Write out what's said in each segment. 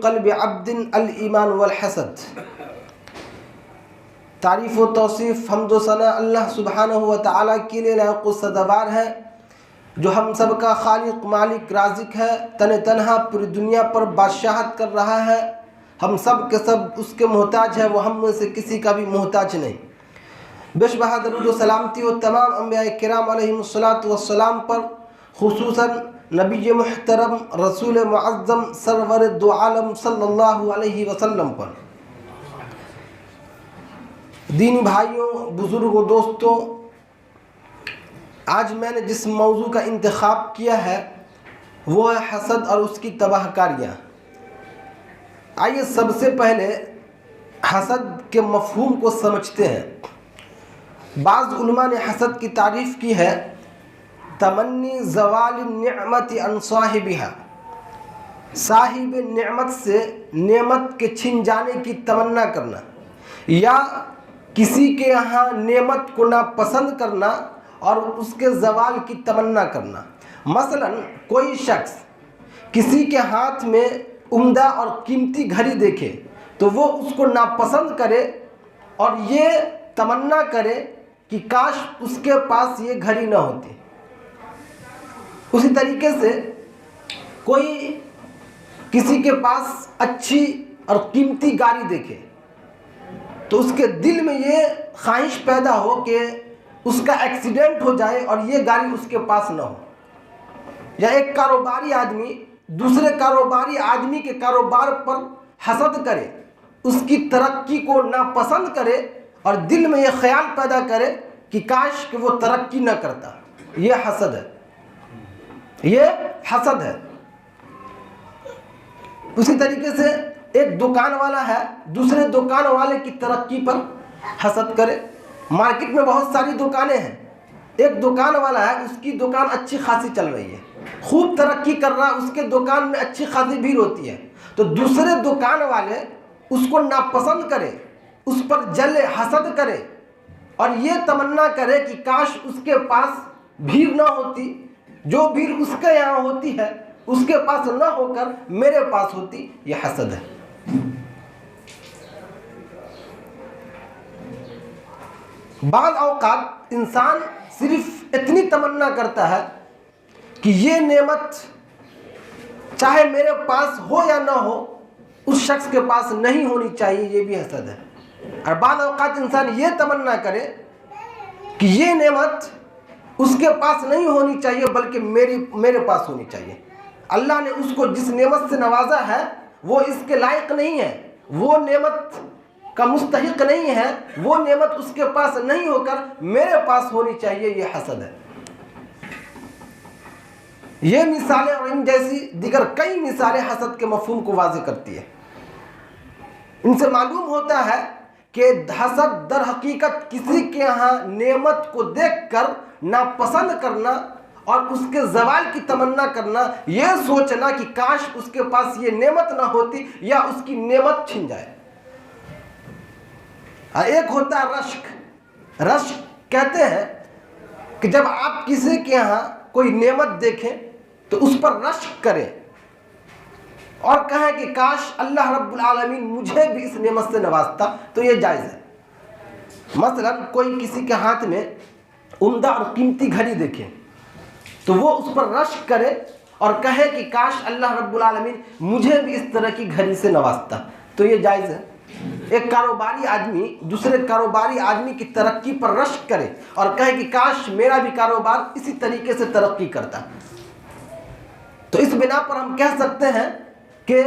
क़ल्बि अब्दिन अल ईमान वल हसद. तारीफ़ व तौसीफ़ हम्द व सना अल्लाह सुब्हानहु व तआला के लिए लायक़ व सदाबार है, जो हम सब का खालिक मालिक राज़िक है, तने तनहा पूरी दुनिया पर बादशाहत कर रहा है. हम सब के सब उसके मोहताज है, वो हम में से किसी का भी मोहताज नहीं. बेशबहा दरूद व सलामती व तमाम अंबिया किराम अलैहिमुस्सलातु वस्सलाम पर, खुसूसन नबी मुहतरम रसूल मुअज़्ज़म सरवर दो आलम सल्लल्लाहु अलैहि वसल्लम पर. दीनी भाइयों, बुज़ुर्गों, दोस्तों, आज मैंने जिस मौजू का इंतखाब किया है वो है हसद और उसकी तबाहकारियाँ. आइए सबसे पहले हसद के मफ़हूम को समझते हैं. बाज़ उलमा ने हसद की तारीफ़ की है तमन्नी ज़वाल निअमत अन साहिबिहा, साहिब नेमत से नेमत के छिन जाने की तमन्ना करना, या किसी के यहाँ नेमत को नापसंद करना और उसके ज़वाल की तमन्ना करना. मसलन कोई शख्स किसी के हाथ में उम्दा और कीमती घड़ी देखे तो वो उसको नापसंद करे और ये तमन्ना करे कि काश उसके पास ये घड़ी ना होती. उसी तरीके से कोई किसी के पास अच्छी और कीमती गाड़ी देखे तो उसके दिल में ये ख्वाहिश पैदा हो कि उसका एक्सीडेंट हो जाए और ये गाड़ी उसके पास ना हो. या एक कारोबारी आदमी दूसरे कारोबारी आदमी के कारोबार पर हसद करे, उसकी तरक्की को नापसंद करे और दिल में ये ख्याल पैदा करे कि काश कि वो तरक्की न करता. ये हसद है, ये हसद है. उसी तरीके से एक दुकान वाला है दूसरे दुकान वाले की तरक्की पर हसद करे. मार्केट में बहुत सारी दुकानें हैं. एक दुकान वाला है, उसकी दुकान अच्छी खासी चल रही है, खूब तरक्की कर रहा है, उसके दुकान में अच्छी खासी भीड़ होती है. तो दूसरे दुकान वाले उसको नापसंद करे, उस पर जले, हसद करे और ये तमन्ना करे कि काश उसके पास भीड़ ना होती, जो भीड़ उसके यहाँ होती है उसके पास न होकर मेरे पास होती. यह हसद है. बाज़ औक़ात इंसान सिर्फ इतनी तमन्ना करता है कि ये नेमत चाहे मेरे पास हो या ना हो उस शख्स के पास नहीं होनी चाहिए. ये भी हसद है. और बाज़ औक़ात इंसान ये तमन्ना करे कि ये नेमत उसके पास नहीं होनी चाहिए बल्कि मेरे पास होनी चाहिए. अल्लाह ने उसको जिस नेमत से नवाजा है वो इसके लायक नहीं है, वो नेमत का मुस्तहिक नहीं है, वो नेमत उसके पास नहीं होकर मेरे पास होनी चाहिए. ये हसद है. ये मिसालें और इन जैसी दिगर कई मिसालें हसद के मफ़हूम को वाज़ेह करती है. इनसे मालूम होता है कि हसद दर हकीकत किसी के यहाँ नेमत को देखकर नापसंद करना और उसके ज़वाल की तमन्ना करना, यह सोचना कि काश उसके पास ये नेमत ना होती या उसकी नेमत छिन जाए. और एक होता है रश्क। रश्क कहते हैं कि जब आप किसी के यहाँ कोई नेमत देखें तो उस पर रश्क करें और कहें कि काश अल्लाह रब्बुल आलमीन मुझे भी इस नेमत से नवाजता, तो ये जायज़ है। मसलन कोई किसी के हाथ में उम्दा और कीमती घड़ी देखे तो वो उस पर रश्क करे और कहे कि काश अल्लाह रब्बुल आलमीन मुझे भी इस तरह की घड़ी से नवाजता, तो ये जायज़ है। एक कारोबारी आदमी दूसरे कारोबारी आदमी की तरक्की पर रश्क करे और कहे कि काश मेरा भी कारोबार इसी तरीके से तरक्की करता, तो इस बिना पर हम कह सकते हैं कि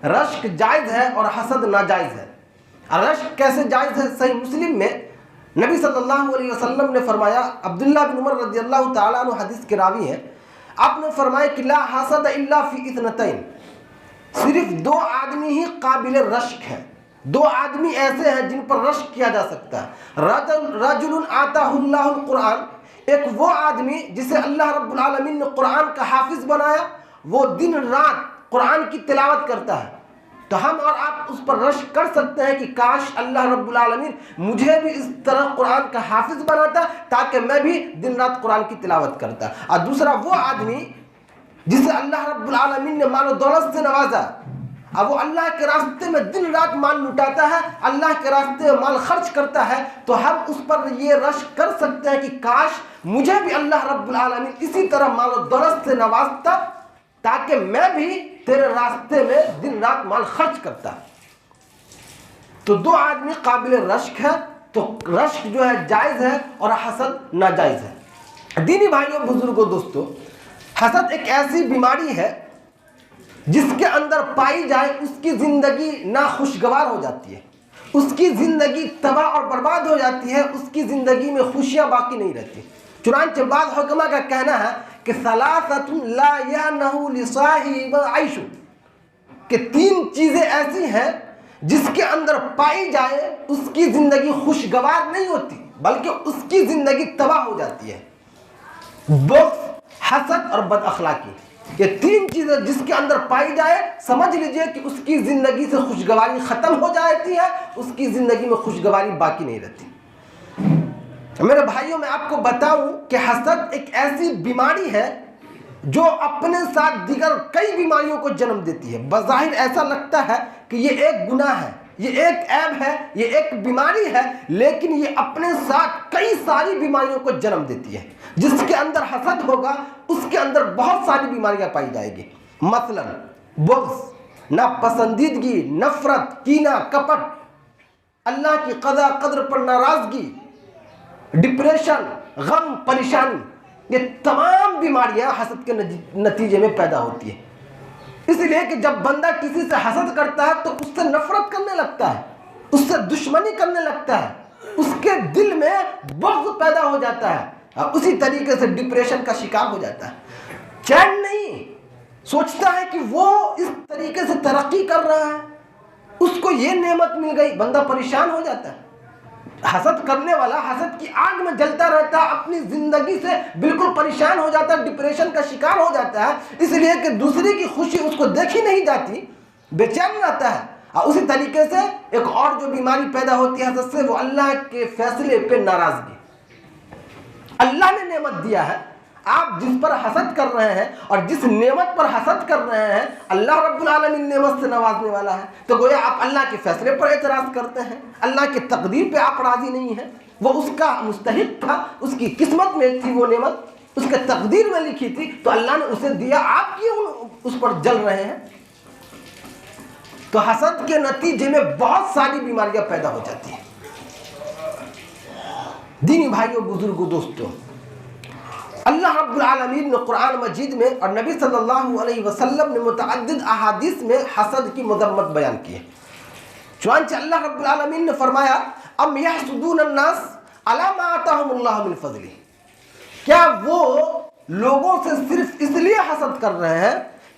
रश्क जायज़ है और हसद नाजायज़ है। और रश्क कैसे जायज़ है? सही मुस्लिम में नबी सल्लल्लाहु अलैहि वसल्लम ने फरमाया, अब्दुल्लाह बिन उमर रज़ियल्लाहु ताला अन्हु हदीस के रावी हैं, आपने फरमाया कि ला हसद इल्ला फी इत्नतैन, सिर्फ दो आदमी ही काबिल रश्क हैं। दो आदमी ऐसे हैं जिन पर रश्क किया जा सकता है। रजुलुन आताहुल्लाहुल कुरान, एक वो आदमी जिसे अल्लाह रब्बुल आलमीन ने कुरान का हाफिज बनाया, वो दिन रात कुरान की तिलावत करता है, तो हम और आप उस पर रश्क कर सकते हैं कि काश अल्लाह रब्बुल आलमीन मुझे भी इस तरह कुरान का हाफिज बनाता ताकि मैं भी दिन रात कुरान की तिलावत करता। और दूसरा वो आदमी जिसे अल्लाह रब्बुल आलमीन ने मालो दौलत से नवाजा, अब वो अल्लाह के रास्ते में दिन रात माल लुटाता है, अल्लाह के रास्ते में माल खर्च करता है, तो हम उस पर ये रश्क कर सकते हैं कि काश मुझे भी अल्लाह रब्बुल आलमीन इसी तरह माल दौलत से नवाजता ताकि मैं भी तेरे रास्ते में दिन रात माल खर्च करता। तो दो आदमी काबिल रश्क है, तो रश्क जो है जायज़ है और हसद नाजायज़ है। दीनी भाइयों बुजुर्गों दोस्तों, हसद एक ऐसी बीमारी है जिसके अंदर पाई जाए उसकी ज़िंदगी ना खुशगवार हो जाती है, उसकी ज़िंदगी तबाह और बर्बाद हो जाती है, उसकी ज़िंदगी में खुशियाँ बाकी नहीं रहती। चुनांचे बाद हुक्मा का कहना है कि सलासतुन ला यनहु लिसाहिब आइशु, कि तीन चीज़ें ऐसी हैं जिसके अंदर पाई जाए उसकी ज़िंदगी खुशगवार नहीं होती बल्कि उसकी ज़िंदगी तबाह हो जाती है। बुग़्ज़, हसद और बदअखलाकी, ये तीन चीज़ें जिसके अंदर पाई जाए समझ लीजिए कि उसकी ज़िंदगी से खुशगवारी ख़त्म हो जाती है, उसकी ज़िंदगी में खुशगवारी बाकी नहीं रहती। मेरे भाइयों, मैं आपको बताऊं कि हसद एक ऐसी बीमारी है जो अपने साथ दीगर कई बीमारियों को जन्म देती है। बज़ाहिर ऐसा लगता है कि ये एक गुनाह है, ये एक ऐब है, ये एक बीमारी है, लेकिन ये अपने साथ कई सारी बीमारियों को जन्म देती है। जिसके अंदर हसद होगा उसके अंदर बहुत सारी बीमारियां पाई जाएगी। मसलन बुग़्ज़, नापसंदीदगी, नफरत, कीना, कपट, अल्लाह की क़ज़ा क़द्र पर नाराज़गी, डिप्रेशन, गम, परेशानी, ये तमाम बीमारियां हसद के नतीजे में पैदा होती है। इसलिए कि जब बंदा किसी से हसद करता है तो उससे नफरत करने लगता है, उससे दुश्मनी करने लगता है, उसके दिल में बुग़्ज़ पैदा हो जाता है और उसी तरीके से डिप्रेशन का शिकार हो जाता है। चैन नहीं, सोचता है कि वो इस तरीके से तरक्की कर रहा है, उसको ये नेमत मिल गई, बंदा परेशान हो जाता है। हसद करने वाला हसद की आग में जलता रहता है, अपनी जिंदगी से बिल्कुल परेशान हो जाता है, डिप्रेशन का शिकार हो जाता है, इसलिए कि दूसरे की खुशी उसको देखी नहीं जाती, बेचैन रहता है। और उसी तरीके से एक और जो बीमारी पैदा होती है हसद से, वो अल्लाह के फैसले पे नाराजगी। अल्लाह ने नेमत दिया है, आप जिस पर हसद कर रहे हैं और जिस नेमत पर हसद कर रहे हैं, अल्लाह रब्बुल आलमीन नेमत से नवाजने वाला है, तो गोया आप अल्लाह के फैसले पर एतराज़ करते हैं, अल्लाह के तकदीर पे आप राज़ी नहीं हैं। वो उसका मुस्तहिक था, उसकी किस्मत में थी वो नेमत, उसके तकदीर में लिखी थी, तो अल्लाह ने उसे दिया, आप क्यों उस पर जल रहे हैं? तो हसद के नतीजे में बहुत सारी बीमारियां पैदा हो जाती हैं। दीनी भाइयों बुजुर्गों दोस्तों, अल्लाह रब्बुल आलमीन ने कुरान मजीद में और नबी सल्लल्लाहु अलैहि वसल्लम ने मुतअद्दिद अहादीस में हसद की मज़म्मत बयान की है। चुनांचे अल्लाह रब्बुल आलमीन ने फरमाया, अम यहसुदून अन्नास अला मा आताहुमुल्लाहु मिन फज़ली, क्या वो लोगों से सिर्फ इसलिए हसद कर रहे हैं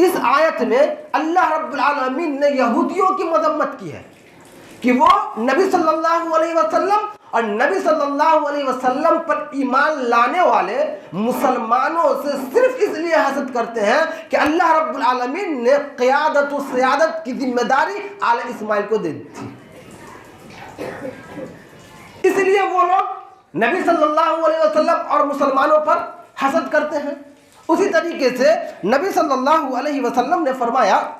इस आयत में अल्लाह रब्बुल आलमीन ने यहूदियों की मज़म्मत की है कि वो नबी सल्लल्लाहु अलैहि वसल्लम और नबी सल्लल्लाहु अलैहि वसल्लम पर ईमान लाने वाले मुसलमानों से सिर्फ इसलिए हसद करते हैं कि अल्लाह रब्बुल आलमीन ने क़ियादत व सियादत की जिम्मेदारी आले इस्माइल को दे दी थी, इसलिए वो लोग नबी सल्लल्लाहु अलैहि वसल्लम और मुसलमानों पर हसद करते हैं। उसी तरीके से नबी सल्लल्लाहु अलैहि वसल्लम ने फरमाया,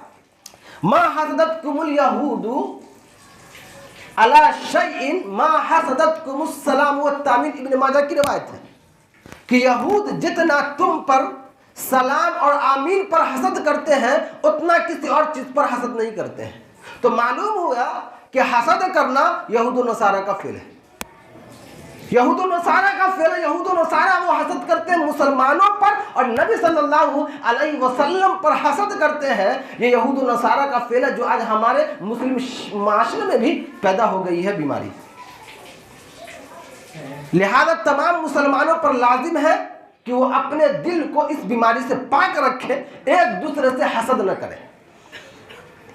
मा हसदतकुमुल यहूदु अला शैइन मा हसदतकुमुस सलाम व तामीन। इब्न माजा की रिवायत है कि यहूद जितना तुम पर सलाम और आमीन पर हसद करते हैं उतना किसी और चीज पर हसद नहीं करते हैं। तो मालूम हुआ कि हसद करना यहूद व नसारा का फेल है। यहूद व नसारा का फेल है। यहूद व नसारा वो हसद करते हैं मुसलमानों पर और नबी सल्लल्लाहु अलैहि वसल्लम पर हसद करते हैं। ये यहूद व नसारा का फेल है जो आज हमारे मुस्लिम माशरे में भी पैदा हो गई है बीमारी। लिहाजा तमाम मुसलमानों पर लाजिम है कि वो अपने दिल को इस बीमारी से पाक रखें, एक दूसरे से हसद न करें,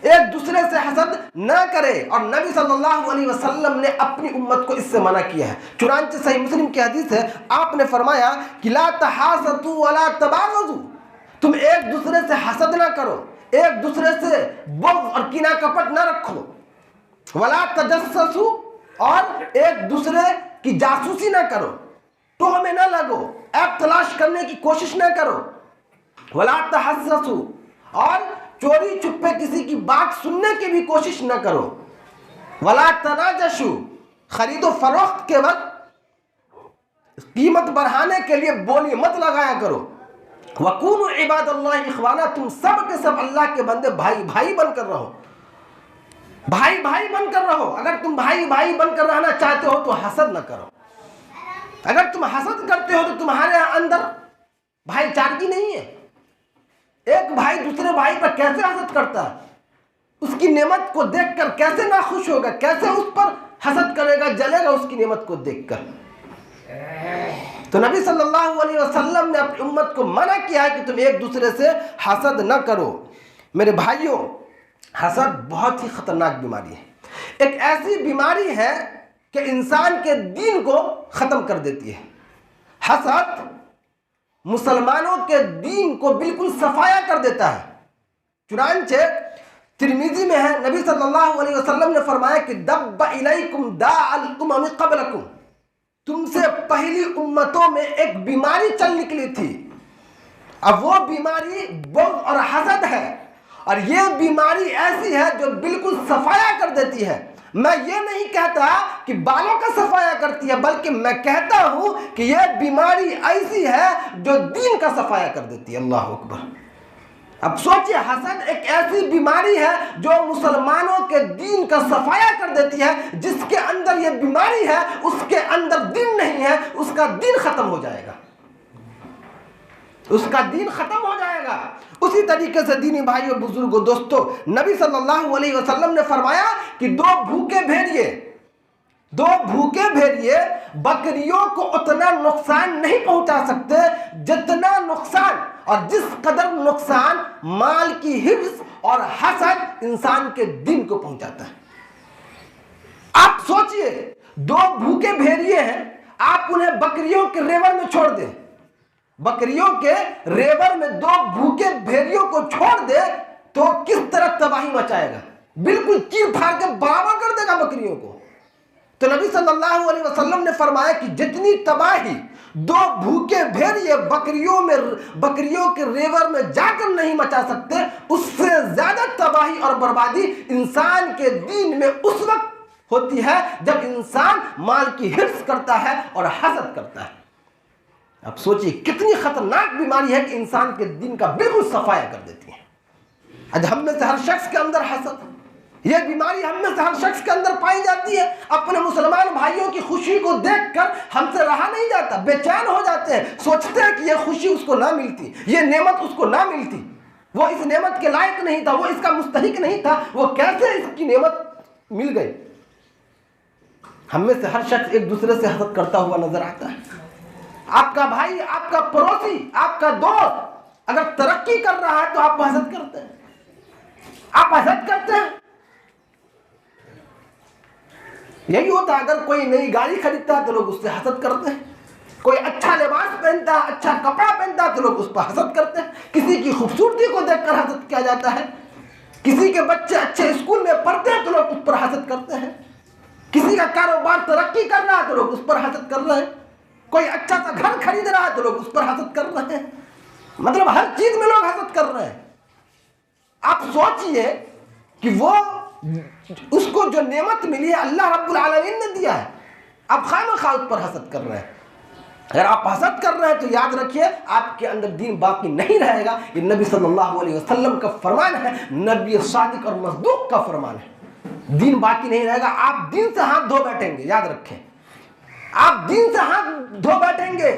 एक दूसरे से हसद न करे। और नबी सल्लल्लाहु अलैहि वसल्लम ने अपनी उम्मत को इससे मना किया है। चुनांचे सही मुस्लिम की हदीस है, आपने फरमाया कि ला तहासदू वला तबागजू, तुम एक दूसरे से हसद ना करो, एक दूसरे से बुग़्ज़ और कीना कपट ना रखो। वला तजस्ससू, और एक दूसरे की जासूसी ना करो, टोह में ना लगो, ऐब तलाश करने की कोशिश ना करो। वला तहस्ससू, और चोरी छुपे किसी की बात सुनने की भी कोशिश न करो। वला तनाजशु, खरीदो फरोख्त के वक्त कीमत बढ़ाने के लिए बोली मत लगाया करो। वकूनु इबादल्लाह इख्वाना, तुम सब के सब अल्लाह के बंदे भाई भाई बनकर रहो, भाई भाई बनकर रहो। अगर तुम भाई भाई बनकर रहना चाहते हो तो हसद न करो। अगर तुम हसद करते हो तो तुम्हारे अंदर भाईचारगी नहीं है। एक भाई दूसरे भाई पर कैसे हसद करता है, उसकी नेमत को देखकर कैसे ना खुश होगा, कैसे उस पर हसद करेगा, जलेगा उसकी नेमत को देखकर। तो नबी सल्लल्लाहु अलैहि वसल्लम ने अपनी उम्मत को मना किया है कि तुम एक दूसरे से हसद न करो। मेरे भाइयों, हसद बहुत ही खतरनाक बीमारी है। एक ऐसी बीमारी है कि इंसान के दीन को ख़त्म कर देती है। हसद मुसलमानों के दीन को बिल्कुल सफाया कर देता है। चुनांचे तिरमिजी में है, नबी सल्लल्लाहु अलैहि वसल्लम ने फरमाया कि दब्ब इलैकुम दाअल उमम क़ब्लकुम, तुमसे पहली उम्मतों में एक बीमारी चल निकली थी। अब वो बीमारी बुग़्ज़ और हसद है, और ये बीमारी ऐसी है जो बिल्कुल सफाया कर देती है। मैं ये नहीं कहता कि बालों का सफाया करती है, बल्कि मैं कहता हूं कि यह बीमारी ऐसी है जो दीन का सफाया कर देती है। अल्लाह अकबर। अब सोचिए, हसद एक ऐसी बीमारी है जो मुसलमानों के दीन का सफाया कर देती है। जिसके अंदर यह बीमारी है उसके अंदर दीन नहीं है, उसका दीन खत्म हो जाएगा, उसका दीन खत्म हो जाएगा। उसी तरीके से दीनी भाइयों, बुजुर्गों, दोस्तों, नबी सल्लल्लाहु अलैहि वसल्लम ने फरमाया कि दो भूखे भेड़िए बकरियों को उतना नुकसान नहीं पहुंचा सकते जितना नुकसान और जिस कदर नुकसान माल की हिफ्ज़ और हसद इंसान के दीन को पहुंचाता है। आप सोचिए, दो भूखे भेड़िए हैं, आप उन्हें बकरियों के रेवड़ में छोड़ दें, बकरियों के रेवड़ में दो भूखे भेड़ियों को छोड़ दे तो किस तरह तबाही मचाएगा, बिल्कुल चीर फाड़ के बराबर कर देगा बकरियों को। तो नबी सल्लल्लाहु अलैहि वसल्लम ने फरमाया कि जितनी तबाही दो भूखे भेड़िए बकरियों के रेवड़ में जाकर नहीं मचा सकते, उससे ज्यादा तबाही और बर्बादी इंसान के दीन में उस वक्त होती है जब इंसान माल की हिर्स करता है और हसद करता है। अब सोचिए कितनी खतरनाक बीमारी है कि इंसान के दीन का बिल्कुल सफाया कर देती है। आज हम में से हर शख्स के अंदर हसद, यह बीमारी हम में से हर शख्स के अंदर पाई जाती है। अपने मुसलमान भाइयों की खुशी को देखकर हमसे रहा नहीं जाता, बेचैन हो जाते हैं, सोचते हैं कि यह खुशी उसको ना मिलती, यह नेमत उसको ना मिलती, वो इस नेमत के लायक नहीं था, वो इसका मुस्तहिक नहीं था, वो कैसे इसकी नेमत मिल गई। हम में से हर शख्स एक दूसरे से हसद करता हुआ नजर आता है। आपका भाई, आपका पड़ोसी, आपका दोस्त अगर तरक्की कर रहा है तो आप हसद करते हैं, आप हसद करते हैं। यही होता है, अगर कोई नई गाड़ी खरीदता है तो लोग उससे हसद करते हैं, कोई अच्छा लिबास पहनता है, अच्छा कपड़ा पहनता है तो लोग उस पर हसद करते हैं, किसी की खूबसूरती को देखकर हसद किया जाता है, किसी के बच्चे अच्छे स्कूल में पढ़ते हैं तो लोग उस पर हसद करते हैं, किसी का कारोबार तरक्की कर रहा है तो लोग उस पर हसद कर रहे हैं, कोई अच्छा सा घर खरीद रहा है तो लोग उस पर हसद कर रहे हैं। मतलब हर चीज में लोग हसद कर रहे हैं। आप सोचिए कि वो उसको जो नेमत मिली है अल्लाह रब्बुल आलमीन ने दिया है, आप खामखा उस पर हसद कर रहे हैं। अगर आप हसद कर रहे हैं तो याद रखिए आपके अंदर दीन बाकी नहीं रहेगा। ये नबी सल्लल्लाहु अलैहि वसल्लम का फरमान है, नबी सादिक और मसदूक का फरमान है। दीन बाकी नहीं रहेगा, आप दीन से हाथ धो बैठेंगे। याद रखें, आप दीन से हाथ धो बैठेंगे।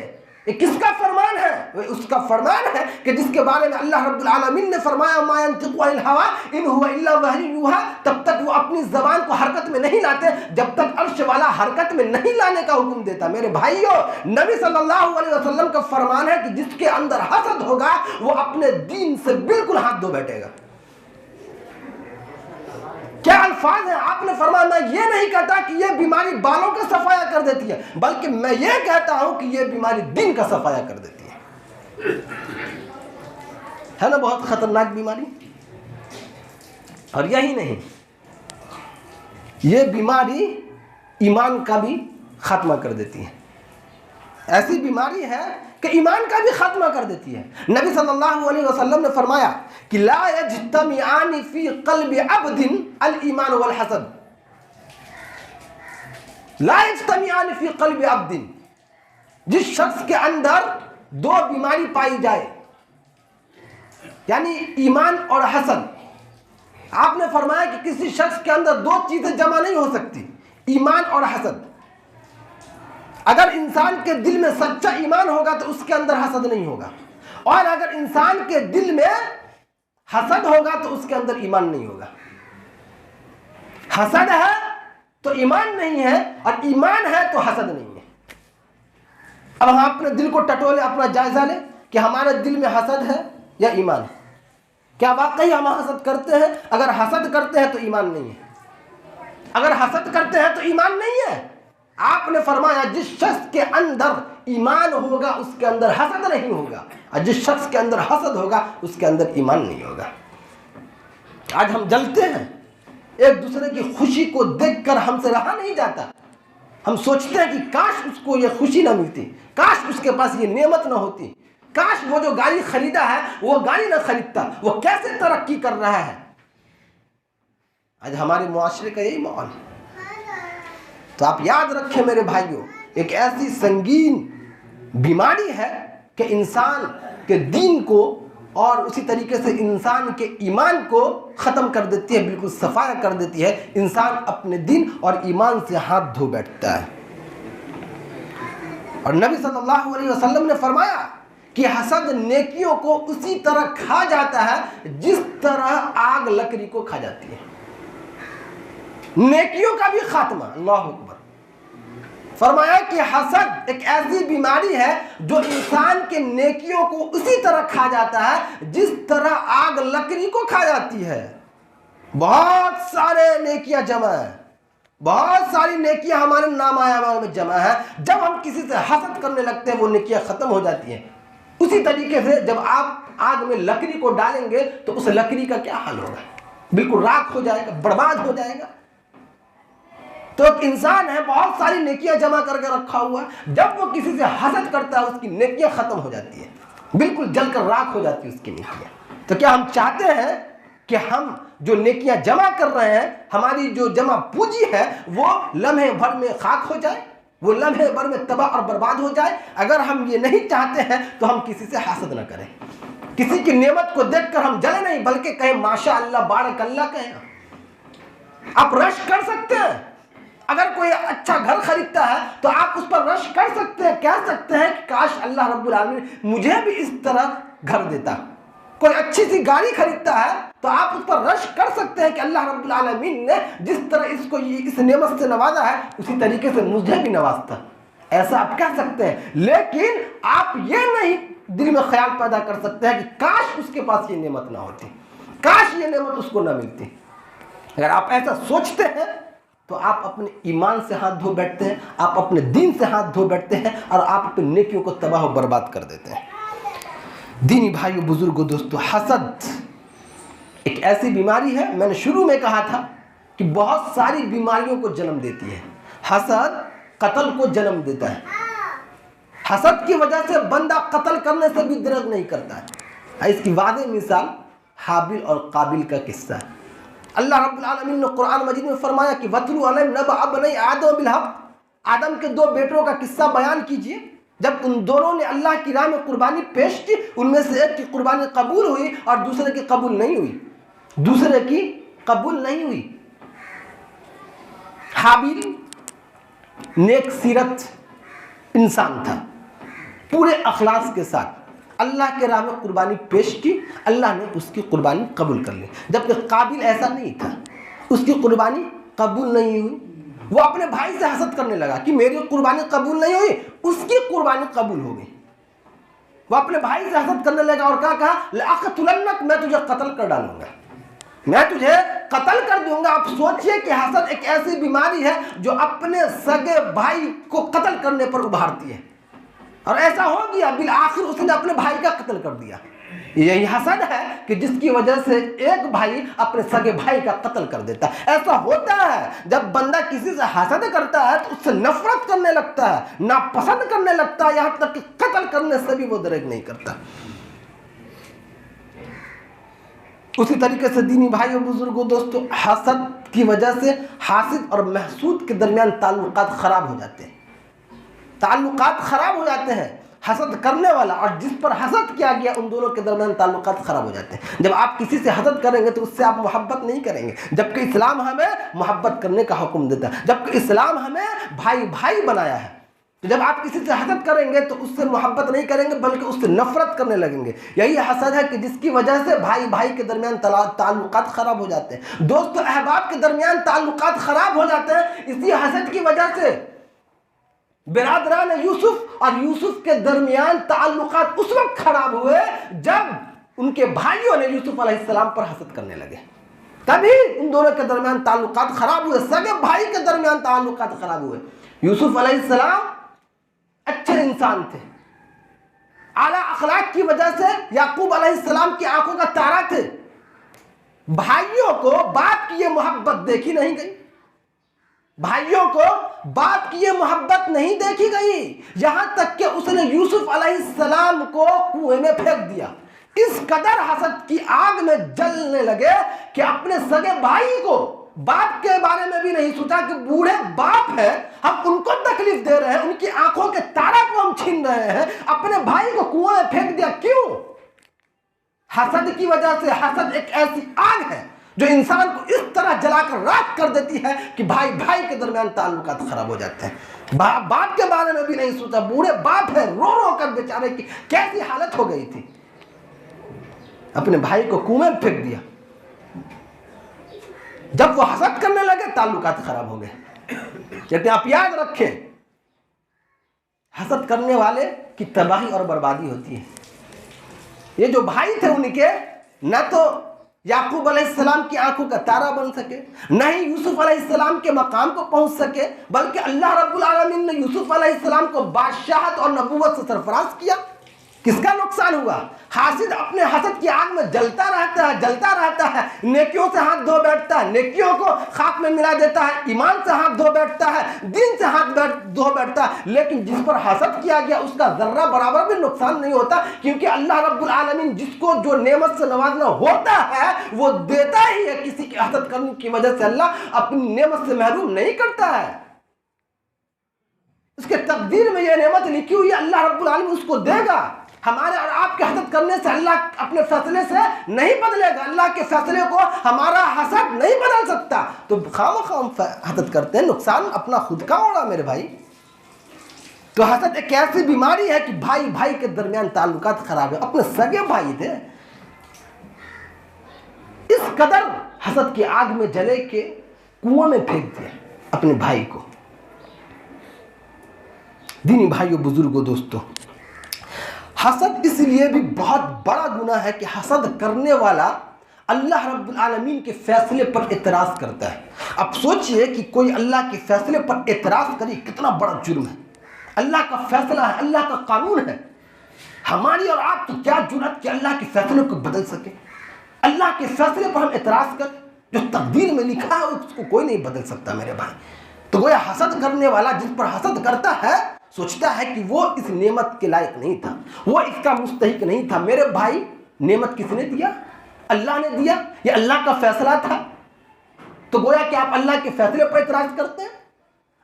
ये किसका फरमान है? वो उसका फरमान है कि जिसके बारे में अल्लाह रब्बुल आलमीन ने फरमाया मा यंतिकु अनिल हवा इन हुवा इल्ला वहयुन यूहा। तब तक वो अपनी जबान को हरकत में नहीं लाते जब तक अर्श वाला हरकत में नहीं लाने का हुक्म देता। मेरे भाइयों, नबी सल्लल्लाहु अलैहि वसल्लम का फरमान है कि जिसके अंदर हसद होगा वो अपने दीन से बिल्कुल हाथ धो बैठेगा। क्या अल्फाज है? आपने फरमाया मैं ये नहीं कहता कि ये बीमारी बालों का सफाया कर देती है, बल्कि मैं ये कहता हूं कि ये बीमारी दिन का सफाया कर देती है ना। बहुत खतरनाक बीमारी। और यही नहीं, ये बीमारी ईमान का भी खात्मा कर देती है। ऐसी बीमारी है कि ईमान का भी खात्मा कर देती है। नबी सल्लल्लाहु अलैहि वसल्लम ने फरमाया कि ला यज्तमिआनी फी क़ल्बि अब्दिन अल ईमान वल हसद। ला यज्तमिआनी फी क़ल्बि अब्दिन, जिस शख्स के अंदर दो बीमारी पाई जाए, यानी ईमान और हसद। आपने फरमाया कि किसी शख्स के अंदर दो चीजें जमा नहीं हो सकती, ईमान और हसद। अगर इंसान के दिल में सच्चा ईमान होगा तो उसके अंदर हसद नहीं होगा, और अगर इंसान के दिल में हसद होगा तो उसके अंदर ईमान नहीं होगा। हसद है तो ईमान नहीं है, और ईमान है तो हसद नहीं है। अब हम अपने दिल को टटोले, अपना जायजा लें कि हमारे दिल में हसद है या ईमान है। क्या वाकई हम हसद करते हैं? अगर हसद करते हैं तो ईमान नहीं है, अगर हसद करते हैं तो ईमान नहीं है। आपने फरमाया जिस शख्स के अंदर ईमान होगा उसके अंदर हसद नहीं होगा, और जिस शख्स के अंदर हसद होगा उसके अंदर ईमान नहीं होगा। आज हम जलते हैं, एक दूसरे की खुशी को देखकर हमसे रहा नहीं जाता। हम सोचते हैं कि काश उसको ये खुशी ना मिलती, काश उसके पास ये नेमत ना होती, काश वो जो गाड़ी खरीदा है वो गाड़ी ना खरीदता, वो कैसे तरक्की कर रहा है। आज हमारे मुआशरे का यही माहौल है। तो आप याद रखें मेरे भाइयों, एक ऐसी संगीन बीमारी है कि इंसान के दीन को और उसी तरीके से इंसान के ईमान को ख़त्म कर देती है, बिल्कुल सफाया कर देती है। इंसान अपने दीन और ईमान से हाथ धो बैठता है। और नबी सल्लल्लाहु अलैहि वसल्लम ने फरमाया कि हसद नेकियों को उसी तरह खा जाता है जिस तरह आग लकड़ी को खा जाती है। नेकियों का भी खात्मा। अल्लाह अकबर। फरमाया कि हसद एक ऐसी बीमारी है जो इंसान के नेकियों को उसी तरह खा जाता है जिस तरह आग लकड़ी को खा जाती है। बहुत सारे नेकियां जमा है, बहुत सारी नेकियां हमारे नामायामाल में जमा है। जब हम किसी से हसद करने लगते हैं वो नेकियां खत्म हो जाती हैं। उसी तरीके से जब आप आग में लकड़ी को डालेंगे तो उस लकड़ी का क्या हाल होगा? बिल्कुल राख हो जाएगा, बर्बाद हो जाएगा। तो एक इंसान है, बहुत सारी नेकियां जमा करके रखा हुआ है, जब वो किसी से हसद करता है उसकी नेकियां खत्म हो जाती है, बिल्कुल जलकर राख हो जाती है उसकी नेकियां। तो क्या हम चाहते हैं कि हम जो नेकियां जमा कर रहे हैं, हमारी जो जमा पूंजी है वो लम्हे भर में खाक हो जाए, वो लम्हे भर में तबाह और बर्बाद हो जाए? अगर हम ये नहीं चाहते हैं तो हम किसी से हसद न करें, किसी की नेमत को देखकर हम जले नहीं, बल्कि कहें माशा अल्लाह बारक अल्लाह कहें। आप रश कर सकते हैं। अगर कोई अच्छा घर खरीदता है तो आप उस पर रश कर सकते हैं, कह सकते हैं कि काश अल्लाह रब्बुल आलमीन मुझे भी इस तरह घर देता। कोई अच्छी सी गाड़ी खरीदता है तो आप उस पर रश कर सकते हैं कि अल्लाह रब्बुल आलमीन ने जिस तरह इसको इस नेमत से नवाजा है उसी तरीके से मुझे भी नवाजता। ऐसा आप कह सकते हैं, लेकिन आप ये नहीं दिल में ख्याल पैदा कर सकते हैं कि काश उसके पास ये नेमत ना होती, काश ये नेमत उसको ना मिलती। अगर आप ऐसा सोचते हैं तो आप अपने ईमान से हाथ धो बैठते हैं, आप अपने दीन से हाथ धो बैठते हैं और आप अपनी नेकियों को तबाह और बर्बाद कर देते हैं। दीनी भाइयों, बुजुर्गों, दोस्तों, हसद एक ऐसी बीमारी है, मैंने शुरू में कहा था कि बहुत सारी बीमारियों को जन्म देती है। हसद कत्ल को जन्म देता है। हसद की वजह से बंदा कत्ल करने से भी दरग नहीं करता है। इसकी वादे मिसाल हाबिल और काबिल का किस्सा है। अल्लाह रब्बुल आलमीन ने कुरान मजीद में फरमाया कि वतलू अलैहिम नबअ बनी आदम बिल हक़, आदम के दो बेटों का किस्सा बयान कीजिए। जब उन दोनों ने अल्लाह की राह में कुर्बानी पेश की, उनमें से एक की कुर्बानी कबूल हुई और दूसरे की कबूल नहीं हुई। दूसरे की कबूल नहीं हुई। हाबिल नेक सीरत इंसान था, पूरे अखलास के साथ अल्लाह के राह में कुर्बानी पेश की, अल्लाह ने उसकी कुर्बानी कबूल कर ली। जबकि काबिल ऐसा नहीं था, उसकी कुर्बानी कबूल नहीं हुई। वो अपने भाई से हसद करने लगा कि मेरी कुर्बानी कबूल नहीं हुई, उसकी कुर्बानी कबूल हो गई। वो अपने भाई से हसद करने लगा और क्या कहा, लअक़तुलन्नक, मैं तुझे कत्ल कर डालूंगा, मैं तुझे कत्ल कर दूंगा। आप सोचिए कि हसद एक ऐसी बीमारी है जो अपने सगे भाई को कत्ल करने पर उभारती है, और ऐसा हो गया, बिल आखिर उसने अपने भाई का कत्ल कर दिया। यही हसद है कि जिसकी वजह से एक भाई अपने सगे भाई का कत्ल कर देता है। ऐसा होता है जब बंदा किसी से हसद करता है तो उससे नफरत करने लगता है, नापसंद करने लगता है, यहां तक कि कत्ल करने से भी वो दरेक नहीं करता। उसी तरीके से दीनी भाइयों, बुजुर्गों, दोस्तों, हसद की वजह से हासिद और महसूद के दरमियान ताल्लुकात खराब हो जाते हैं। ताल्लुकात खराब हो जाते हैं। हसद करने वाला और जिस पर हसद किया गया, उन दोनों के दरमियान ताल्लुकात खराब हो जाते हैं। जब आप किसी से हसद करेंगे तो उससे आप मोहब्बत नहीं करेंगे, जबकि इस्लाम हमें मोहब्बत करने का हुक्म देता है, जबकि इस्लाम हमें भाई भाई बनाया है। तो जब आप किसी से हसद करेंगे तो उससे मोहब्बत नहीं करेंगे, बल्कि उससे नफरत करने लगेंगे। यही हसद है कि जिसकी वजह से भाई भाई के दरमियान ताल्लुकात खराब हो जाते हैं। दोस्तों अहबाब के दरमियान ताल्लुकात खराब हो जाते हैं इसी हसद की वजह से। बिरादरान यूसुफ और यूसुफ के दरमियान ताल्लुकात उस वक्त खराब हुए जब उनके भाइयों ने यूसुफ अलैहिस्सलाम पर हसद करने लगे, तभी उन दोनों के दरमियान ताल्लुकात खराब हुए, सगे भाई के दरमियान ताल्लुकात खराब हुए। यूसुफ अलैहिस्सलाम अच्छे इंसान थे, आला अखलाक की वजह से याकूब अलैहिस्सलाम की आंखों का तारा थे। भाइयों को बाप की ये मोहब्बत देखी नहीं गई, भाइयों को बाप की ये मोहब्बत नहीं देखी गई, यहां तक कि उसने यूसुफ अलैहिस्सलाम को कुएं में फेंक दिया। इस कदर हसद की आग में जलने लगे कि अपने सगे भाई को, बाप के बारे में भी नहीं सोचा कि बूढ़े बाप है, हम उनको तकलीफ दे रहे हैं, उनकी आंखों के तारा को हम छीन रहे हैं, अपने भाई को कुएं में फेंक दिया। क्यों? हसद की वजह से। हसद एक ऐसी आग है जो इंसान को इस तरह जलाकर राख कर देती है कि भाई भाई के दरमियान ताल्लुकात खराब हो जाते हैं। बाप के बारे में भी नहीं सोचा, बूढ़े बाप है, रो रो कर बेचारे की कैसी हालत हो गई थी, अपने भाई को कुएं में फेंक दिया। जब वो हसद करने लगे ताल्लुकात खराब हो गए। कहते हैं आप याद रखें, हसद करने वाले की तबाही और बर्बादी होती है। ये जो भाई थे उनके न तो याकूब अलैहिस्सलाम की आंखों का तारा बन सके, न ही यूसुफ अलैहिस्सलाम के मकाम को पहुंच सके, बल्कि अल्लाह रब्बुल आलमीन ने यूसुफ अलैहिस्सलाम को बादशाहत और नबूवत से सरफराज किया। किसका नुकसान हुआ? हासिद अपने हसद की आग में जलता रहता है, नेकियों से हाथ धो बैठता है, नेकियों को खाक में मिला देता है, ईमान से हाथ धो बैठता है, दीन से हाथ धो बैठता है, लेकिन जिस पर हसद किया गया उसका जर्रा बराबर भी नुकसान नहीं होता, क्योंकि अल्लाह रब्बुल आलमीन जिसको जो नेमत से नवाजना होता है वो देता ही है। किसी की हसद करने की वजह से अल्लाह अपनी नेमत से महरूम नहीं करता है। उसके तकदीर में यह नेमत लिखी हुई है, अल्लाह रब्बुल आलमीन उसको देगा। हमारे और आपके हसद करने से अल्लाह अपने फैसले से नहीं बदलेगा, अल्लाह के फैसले को हमारा हसद नहीं बदल सकता। तो खाम हसद करते हैं, नुकसान अपना खुद का होगा मेरे भाई। तो हसद एक ऐसी बीमारी है कि भाई भाई के दरमियान ताल्लुकात खराब है। अपने सगे भाई थे, इस कदर हसद की आग में जले के कुएं में फेंक दिया अपने भाई को। दीनी भाइयों, बुजुर्गों, दोस्तों, हसद इसलिए भी बहुत बड़ा गुनाह है कि हसद करने वाला अल्लाह रब्बुल आलमीन के फैसले पर एतराज़ करता है। अब सोचिए कि कोई अल्लाह के फैसले पर एतराज़ करे, कितना बड़ा जुर्म है। अल्लाह का फैसला है, अल्लाह का कानून है। हमारी और आप तो क्या जुर्रत कि अल्लाह के फैसले को बदल सके। अल्लाह के फैसले पर हम एतराज़ करें। जो तकदीर में लिखा है उसको कोई नहीं बदल सकता मेरे भाई। तो गोया हसद करने वाला जिस पर हसद करता है सोचता है कि वो इस नेमत के लायक नहीं था, वो इसका मुस्तहिक नहीं था। मेरे भाई, नेमत किसने दिया? अल्लाह ने दिया। ये अल्लाह का फैसला था। तो गोया कि आप अल्लाह के फैसले पर एतराज़ करते हैं,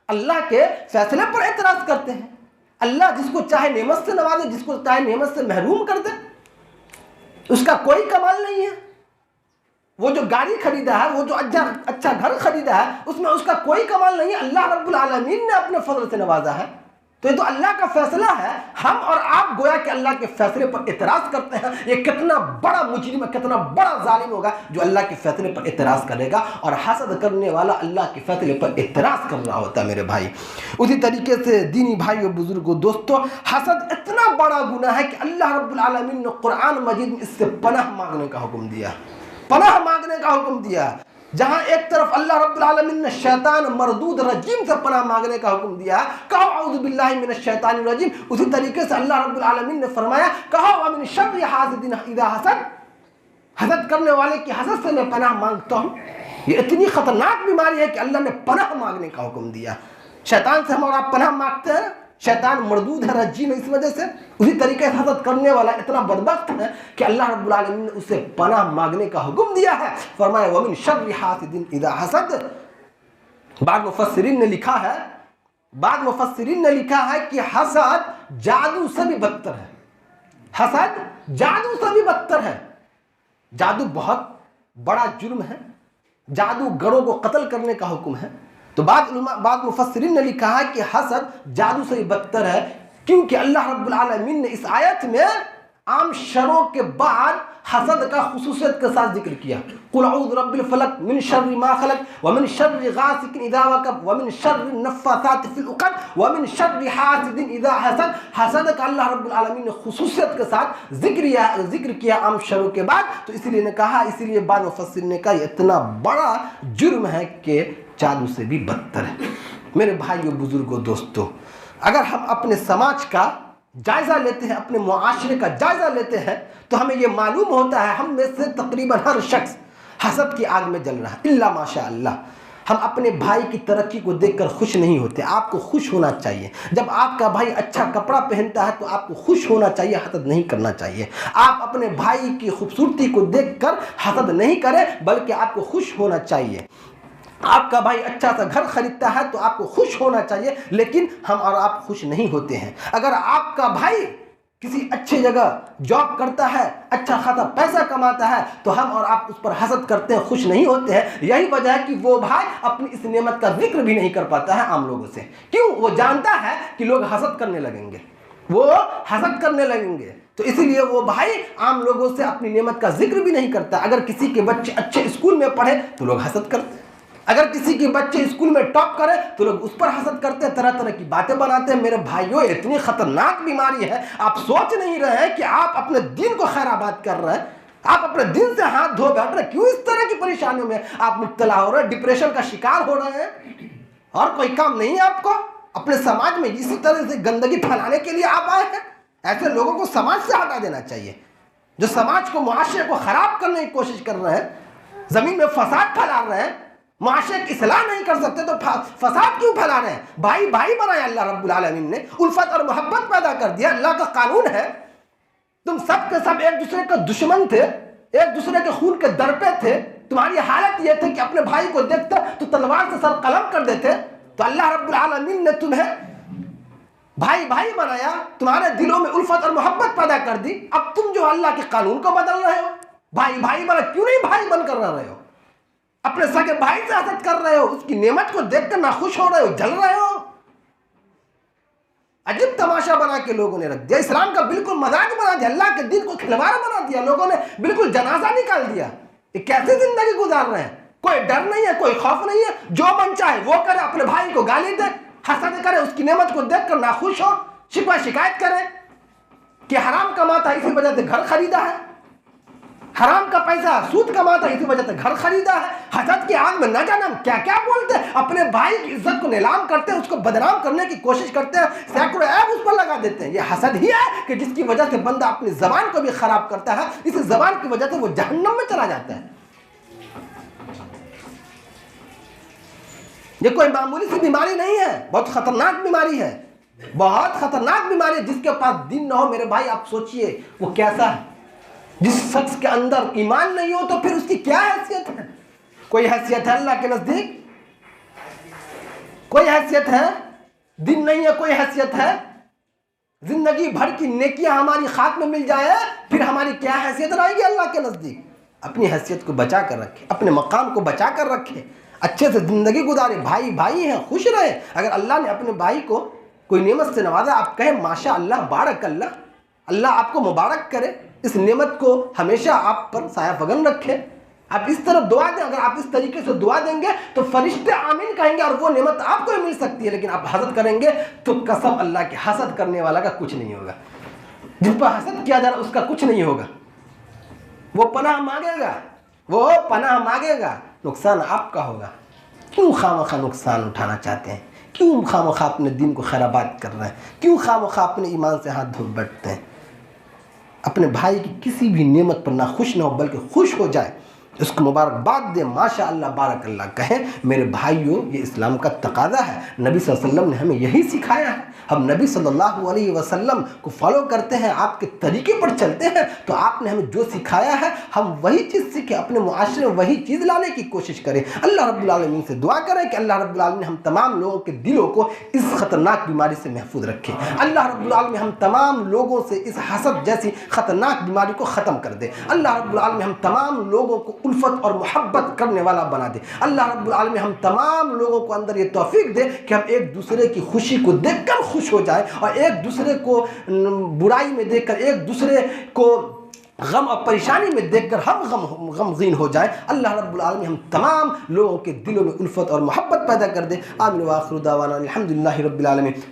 अल्लाह के फैसले पर एतराज़ करते हैं। अल्लाह जिसको चाहे नेमत से नवाजे, जिसको चाहे नेमत से महरूम कर दे, उसका कोई कमाल नहीं है। वो जो गाड़ी खरीदा है, वो जो अच्छा घर खरीदा है, उसमें उसका कोई कमाल नहीं है। अल्लाह रब्बुल आलमीन ने अपने फजल से नवाजा है। तो ये तो अल्लाह का फैसला है। हम और आप गोया कि अल्लाह के फैसले पर एतराज़ करते हैं। ये कितना बड़ा मुजरिम है, कितना बड़ा जालिम होगा जो अल्लाह के फैसले पर एतराज़ करेगा। और हसद करने वाला अल्लाह के फैसले पर एतराज़ कर रहा होता है मेरे भाई। उसी तरीके से दीनी भाइयों, बुजुर्गों, दोस्तों, हसद इतना बड़ा गुनाह है कि अल्लाह रब्बुल आलमीन ने कुरान मजीद में इससे पनाह मांगने का हुक्म दिया, पनाह मांगने का हुक्म दिया। जहां एक तरफ अल्लाह रब्बुल आलमीन ने शैतान मरदूद रजीम से पनाह मांगने का हुक्म दिया, कहो औज़ु बिल्लाहि मिनश शैतानिर रजीम, उसी तरीके से अल्लाह रब्बुल आलमीन ने फरमाया, कहो व मिन शर्रि हासिदिन इज़ा हसद, हसद करने वाले की हसद से मैं पनाह मांगता हूँ। ये इतनी खतरनाक बीमारी है कि अल्लाह ने पनाह मांगने का हुक्म दिया। शैतान से हम और आप पनाह मांगते हैं, शैतान मरदूद है, रजीम है, इस वजह से। उसी तरीके से हसद करने वाला इतना बदबख्त है कि अल्लाह रब्बुल आलमीन ने उसे पनाह मांगने का हुक्म दिया है। फरमाया वमिन शर्रि हासिदिन इज़ा हसद। बाद मुफस्सिरीन ने लिखा है कि हसद जादू से भी बदतर है। हसद जादू से भी बदतर है। जादू बहुत बड़ा जुर्म है। जादूगरों को कत्ल करने का हुक्म है। तो बाद मुफस्सिरीन ने लिखा है कि हसद जादू से ही बदतर है, क्योंकि अल्लाह रब्बुल आलमीन ने इस आयत में आम शरों के बाद हसद का खुसूसियत के साथ जिक्र किया। कुल औज़ु बिरब्बिल फलक मिन शर्रि मा खलक व मिन शर्रि गासिकिन इज़ा वक़ब व मिन शर्रि नफ़्फ़ासाति फ़िल उक़द व मिन शर्रि हासिदिन इज़ा हसद। हसद का अल्लाह रब्बुल आलमीन ने खुसूसियत के साथ जिक्र किया आम शरों के बाद। तो इसीलिए बाद मुफस्सिरीन ने कहा इतना बड़ा जुर्म है कि जादू से भी बदतर है। मेरे भाइयों, बुजुर्गों, दोस्तों, अगर हम अपने समाज का जायज़ा लेते हैं, अपने मुआशरे का जायज़ा लेते हैं, तो हमें यह मालूम होता है हम में से तकरीबन हर शख्स हसद की आग में जल रहा है, इल्ला माशा अल्लाह। हम अपने भाई की तरक्की को देखकर खुश नहीं होते। आपको खुश होना चाहिए। जब आपका भाई अच्छा कपड़ा पहनता है तो आपको खुश होना चाहिए, हसद नहीं करना चाहिए। आप अपने भाई की खूबसूरती को देखकर हसद नहीं करें, बल्कि आपको खुश होना चाहिए। आपका भाई अच्छा सा घर खरीदता है तो आपको खुश होना चाहिए, लेकिन हम और आप खुश नहीं होते हैं। अगर आपका भाई किसी अच्छी जगह जॉब करता है, अच्छा खासा पैसा कमाता है, तो हम और आप उस पर हसद करते हैं, खुश नहीं होते हैं। यही वजह है कि वो भाई अपनी इस नेमत का जिक्र भी नहीं कर पाता है आम लोगों से। क्यों? वो जानता है कि लोग हसद करने लगेंगे, तो इसीलिए वो भाई आम लोगों से अपनी नेमत का जिक्र भी नहीं करता। अगर किसी के बच्चे अच्छे स्कूल में पढ़े तो लोग हसद करते हैं, अगर किसी के बच्चे स्कूल में टॉप करे तो लोग उस पर हसद करते हैं, तरह तरह की बातें बनाते हैं। मेरे भाइयों, इतनी खतरनाक बीमारी है, आप सोच नहीं रहे हैं कि आप अपने दिन को खैराबाद कर रहे हैं, आप अपने दिन से हाथ धो बैठ रहे। क्यों इस तरह की परेशानियों में आप मुब्तला हो रहे हैं, डिप्रेशन का शिकार हो रहे हैं, और कोई काम नहीं है आपको? अपने समाज में इसी तरह से गंदगी फैलाने के लिए आप आए हैं। ऐसे लोगों को समाज से हटा देना चाहिए, जो समाज को, मुआशरे को खराब करने की कोशिश कर रहे हैं, जमीन में फसाद फैला रहे हैं। मुआशरे की इस्लाह नहीं कर सकते तो फसाद क्यों फैला रहे हैं? भाई भाई बनाया अल्लाह रब्बुल आलमीन ने, उल्फत और मोहब्बत पैदा कर दिया, अल्लाह का कानून है। तुम सब के सब एक दूसरे के दुश्मन थे, एक दूसरे के खून के दर पे थे। तुम्हारी हालत यह थी कि अपने भाई को देखते तो तलवार से सर कलम कर देते। तो अल्लाह रब्बुल आलमीन ने तुम्हें भाई भाई बनाया, तुम्हारे दिलों में उल्फत और मोहब्बत पैदा कर दी। अब तुम जो अल्लाह के कानून को बदल रहे हो, भाई भाई बना, क्यों नहीं भाई बनकर रहे हो? अपने सगे भाई से हसद कर रहे हो, उसकी नेमत को देखकर नाखुश हो रहे हो, जल रहे हो। अजीब तमाशा बना के लोगों ने रख दिया, इस्लाम का बिल्कुल मजाक बना दिया, अल्लाह के दिन को खिलवाड़ बना दिया, लोगों ने बिल्कुल जनाजा निकाल दिया। ये कैसे जिंदगी गुजार रहे हैं? कोई डर नहीं है, कोई खौफ नहीं है, जो मन चाहे वो करे, अपने भाई को गाली दे, हसद करे, उसकी नेमत को देखकर नाखुश हो, शिकवा शिकायत करे कि हराम कमाता है इसी वजह से घर खरीदा है, हराम का पैसा सूद कमाता है, इसी वजह से घर खरीदा है। हसद की आग में न जाना क्या क्या बोलते हैं, अपने भाई की इज्जत को नीलाम करते हैं, उसको बदनाम करने की कोशिश करते हैं, सैकड़ों ऐब उस पर लगा देते हैं। ये हसद ही है कि जिसकी वजह से बंदा अपनी जबान को भी खराब करता है, इस जबान की वजह से वो जहन्नम में चला जाता है। ये कोई मामूली सी बीमारी नहीं है, बहुत खतरनाक बीमारी है, बहुत खतरनाक बीमारी है। जिसके पास दीन ना हो मेरे भाई, आप सोचिए वो कैसा है। जिस शख्स के अंदर ईमान नहीं हो तो फिर उसकी क्या हैसियत है? कोई हैसियत है अल्लाह के नजदीक? कोई हैसियत है? दिन नहीं है, कोई हैसियत है? जिंदगी भर की नेकियां हमारी खाक में मिल जाए, फिर हमारी क्या हैसियत रहेगी अल्लाह के नजदीक? अपनी हैसियत को बचा कर रखे, अपने मकाम को बचा कर रखे, अच्छे से जिंदगी गुजारे। भाई भाई हैं, खुश रहे। अगर अल्लाह ने अपने भाई को कोई नेमत से नवाजा, आप कहें माशा अल्लाह, बारक अल्लाह, अल्लाह आपको मुबारक करे, इस नेमत को हमेशा आप पर साया फगन रखे। आप इस तरह दुआ दें, अगर आप इस तरीके से दुआ देंगे तो फरिश्ते आमीन कहेंगे और वो नेमत आपको ही मिल सकती है। लेकिन आप हसद करेंगे तो कसम अल्लाह की, हसद करने वाला का कुछ नहीं होगा। जिस पर हसद किया जा रहा उसका कुछ नहीं होगा। वो पनाह मांगेगा, वो पनाह मांगेगा, नुकसान आपका होगा। क्यों खामखा नुकसान उठाना चाहते हैं? क्यों खामखा अपने दिन को खराबात कर रहे हैं? क्यों खामखा अपने ईमान से हाथ धो बैठते हैं? अपने भाई की किसी भी नेमत पर ना खुश ना हो, बल्कि खुश हो जाए, उसको मुबारकबाद दे, माशा अल्लाह, बारक अल्लाह कहें। मेरे भाइयों, ये इस्लाम का तकाज़ा है। नबी सल्लल्लाहु अलैहि वसल्लम ने हमें यही सिखाया है। हम नबी सल्लल्लाहु अलैहि वसल्लम को फॉलो करते हैं, आपके तरीके पर चलते हैं, तो आपने हमें जो सिखाया है हम वही चीज़ सीखें, अपने मुआशरे में वही चीज़ लाने की कोशिश करें। अल्लाह रब्बुल आलमीन से दुआ करें कि अल्लाह रब्बुल आलमीन हम तमाम लोगों के दिलों को इस ख़तरनाक बीमारी से महफूज रखें। अल्लाह रब्बुल आलमीन हम तमाम लोगों से इस हसद जैसी ख़तरनाक बीमारी को ख़त्म कर दे। अल्लाह रब्बुल आलमीन हम तमाम लोगों को उल्फत और मोहब्बत करने वाला बना दे। अल्लाह रब्बुल आलमीन हम तमाम लोगों को अंदर ये तौफीक दे कि हम एक दूसरे की खुशी को देखकर खुश हो जाए और एक दूसरे को बुराई में देखकर, एक दूसरे को गम और परेशानी में देखकर हम गमगीन हो जाए। अल्लाह रब्बुल आलमीन हम तमाम लोगों के दिलों में उल्फत और मोहब्बत पैदा कर दे। आमीन व आखिर दावाना अल्हम्दुलिल्लाहि रब्बिल आलमीन।